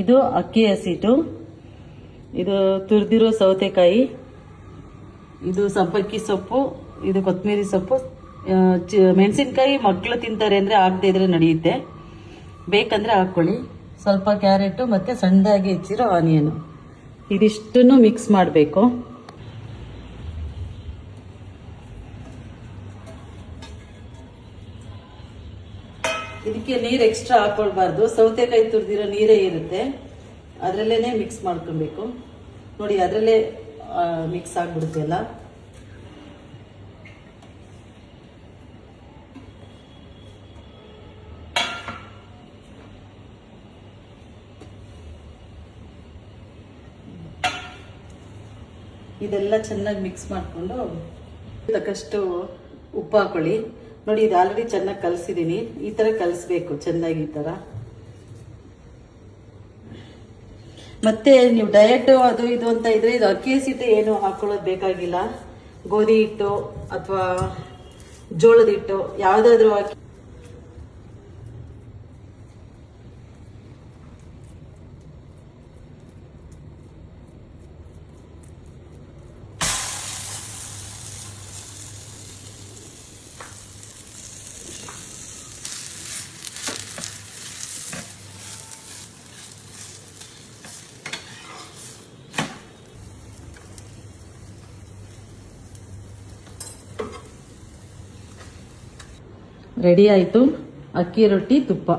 ಇದು ಅಕ್ಕಿ ಹಸಿಟ್ಟು, ಇದು ತುರಿದಿರೋ ಸೌತೆಕಾಯಿ, ಇದು ಸಬ್ಬಕ್ಕಿ ಸೊಪ್ಪು, ಇದು ಕೊತ್ತಂಬರಿ ಸೊಪ್ಪು, ಮೆಣಸಿನ್ಕಾಯಿ ಮಕ್ಕಳು ತಿಂತಾರೆ ಅಂದರೆ ಹಾಕದೇ ಇದ್ರೆ ನಡೆಯುತ್ತೆ, ಬೇಕಂದರೆ ಹಾಕ್ಕೊಳ್ಳಿ. ಸ್ವಲ್ಪ ಕ್ಯಾರೆಟು ಮತ್ತು ಸಣ್ಣದಾಗಿ ಹೆಚ್ಚಿರೋ ಆನಿಯನು, ಇದಿಷ್ಟನ್ನು ಮಿಕ್ಸ್ ಮಾಡಬೇಕು. ಇದಕ್ಕೆ ನೀರು ಎಕ್ಸ್ಟ್ರಾ ಹಾಕೊಳ್ಬಾರ್ದು, ಸೌತೆಕಾಯಿ ತುರಿದಿರೋ ನೀರೇ ಇರುತ್ತೆ, ಅದರಲ್ಲೇ ಮಿಕ್ಸ್ ಮಾಡ್ಕೊಬೇಕು. ನೋಡಿ ಅದರಲ್ಲೇ ಮಿಕ್ಸ್ ಆಗಿಬಿಡುತ್ತೆ ಎಲ್ಲ. ಇದೆಲ್ಲ ಚೆನ್ನಾಗಿ ಮಿಕ್ಸ್ ಮಾಡಿಕೊಂಡು ತಕ್ಕಷ್ಟು ಉಪ್ಪು ಹಾಕೊಳ್ಳಿ. ನೋಡಿ ಇದು ಆಲ್ರೆಡಿ ಚೆನ್ನಾಗಿ ಕಲಸಿದ್ದೀನಿ, ಈ ಥರ ಕಲಿಸ್ಬೇಕು ಚೆನ್ನಾಗಿ ಈ ಥರ. ಮತ್ತೆ ನೀವು ಡಯಟ್ ಅದು ಇದು ಅಂತ ಇದ್ರೆ ಇದು ಅಕ್ಕಿ ಹಸಿಟ್ಟು ಏನು ಹಾಕೊಳ್ಳೋದು ಬೇಕಾಗಿಲ್ಲ. ಗೋಧಿ ಹಿಟ್ಟು ಅಥವಾ ಜೋಳದ ಹಿಟ್ಟು ಯಾವುದಾದ್ರೂ ಹಾಕಿ ರೆಡಿ ಆಯಿತು ಅಕ್ಕಿ ರೊಟ್ಟಿ ತುಪ್ಪ.